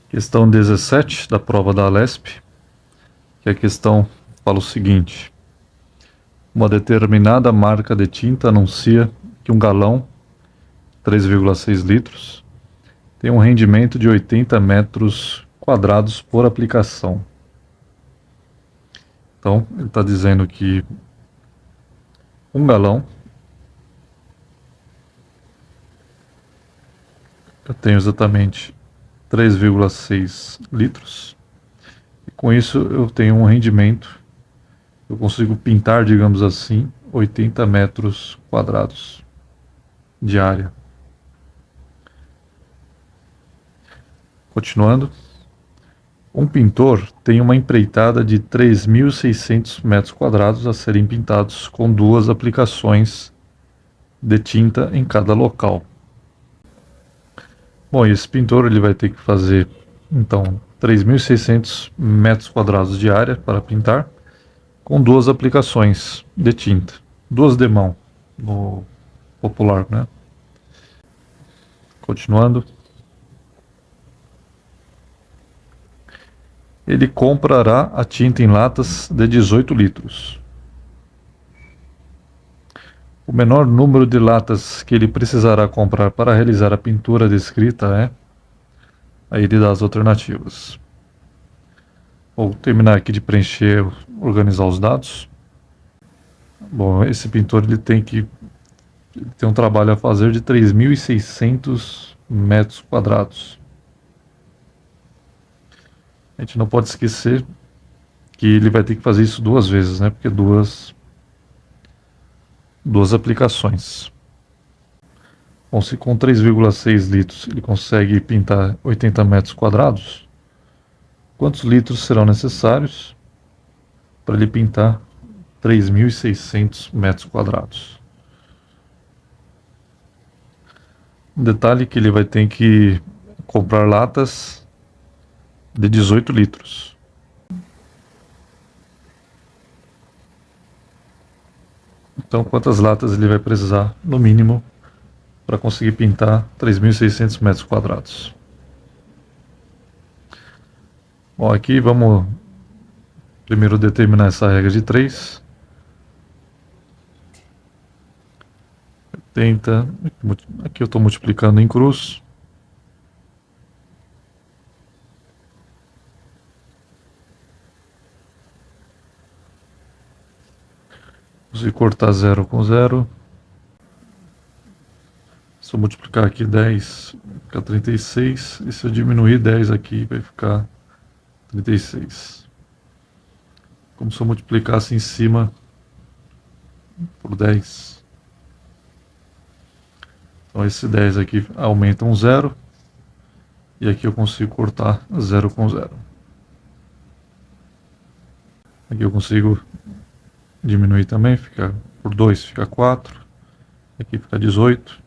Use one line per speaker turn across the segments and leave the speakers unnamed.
Questão 17 da prova da Alesp, que a questão fala o seguinte: uma determinada marca de tinta anuncia que um galão, 3,6 litros, tem um rendimento de 80 metros quadrados por aplicação. Então, ele está dizendo que um galão, eu tenho exatamente 3,6 litros, e com isso eu tenho um rendimento, eu consigo pintar, digamos assim, 80 metros quadrados de área. Continuando, um pintor tem uma empreitada de 3.600 metros quadrados a serem pintados com 2 aplicações de tinta em cada local. Bom, esse pintor ele vai ter que fazer, então, 3.600 metros quadrados de área para pintar, com 2 aplicações de tinta, 2 de mão, no popular, né? Continuando. Ele comprará a tinta em latas de 18 litros. O menor número de latas que ele precisará comprar para realizar a pintura descrita é... Aí ele dá as alternativas. Vou terminar aqui de preencher, organizar os dados. Bom, esse pintor ele tem um trabalho a fazer de 3.600 metros quadrados. A gente não pode esquecer que ele vai ter que fazer isso 2 vezes, né? Porque duas aplicações. Bom, se com 3,6 litros ele consegue pintar 80 metros quadrados, quantos litros serão necessários para ele pintar 3.600 metros quadrados? Um detalhe que ele vai ter que comprar latas de 18 litros. Então, quantas latas ele vai precisar, no mínimo, para conseguir pintar 3.600 metros quadrados? Bom, aqui vamos primeiro determinar essa regra de 3. 80, aqui eu estou multiplicando em cruz. Se cortar 0 com 0. Se eu multiplicar aqui 10, fica 36. E se eu diminuir 10 aqui, vai ficar 36. Como se eu multiplicasse em cima por 10. Então esse 10 aqui aumenta um 0. E aqui eu consigo cortar 0 com 0. Aqui eu consigo diminuir também, fica por 2 fica 4. Aqui fica 18.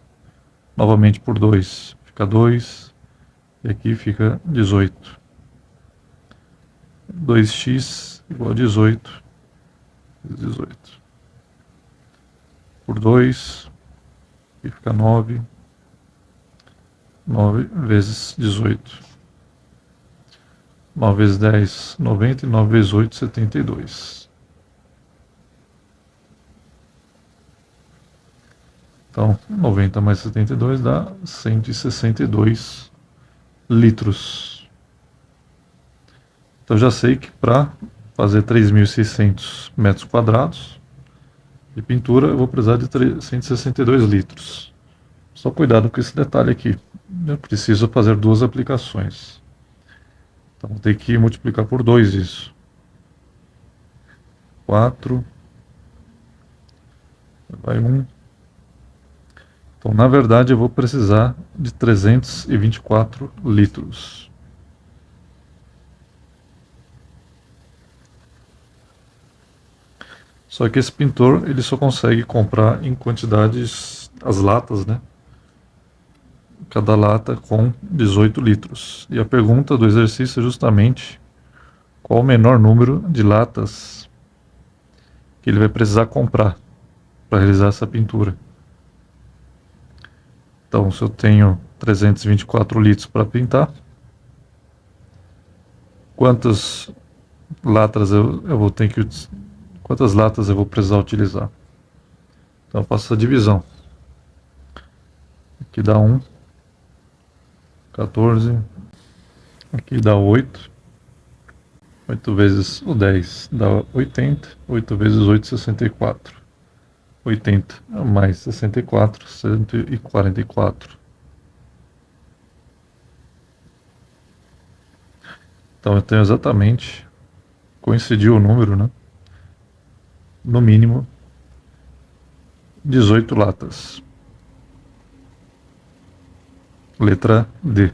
Novamente por 2 fica 2. E aqui fica 18. 2x igual a 18. 18. Por 2. Aqui fica 9. 9 vezes 18. 9 vezes 10, 90. E 9 vezes 8, 72. Então, 90 mais 72 dá 162 litros. Então, já sei que para fazer 3.600 metros quadrados de pintura, eu vou precisar de 162 litros. Só cuidado com esse detalhe aqui. Eu preciso fazer 2 aplicações. Então, vou ter que multiplicar por 2 isso. 4. Vai 1. Então, na verdade, eu vou precisar de 324 litros. Só que esse pintor, ele só consegue comprar em quantidades, as latas, né? Cada lata com 18 litros. E a pergunta do exercício é justamente qual o menor número de latas que ele vai precisar comprar para realizar essa pintura. Então, se eu tenho 324 litros para pintar, quantas latas eu vou ter que quantas latas eu vou precisar utilizar. Então eu faço a divisão. Aqui dá 1, 14, aqui dá 8, 8 vezes o 10 dá 80, 8 vezes 8, 64. 80 mais 64, 144. Então eu tenho exatamente, coincidiu o número, né? No mínimo 18 latas. Letra D.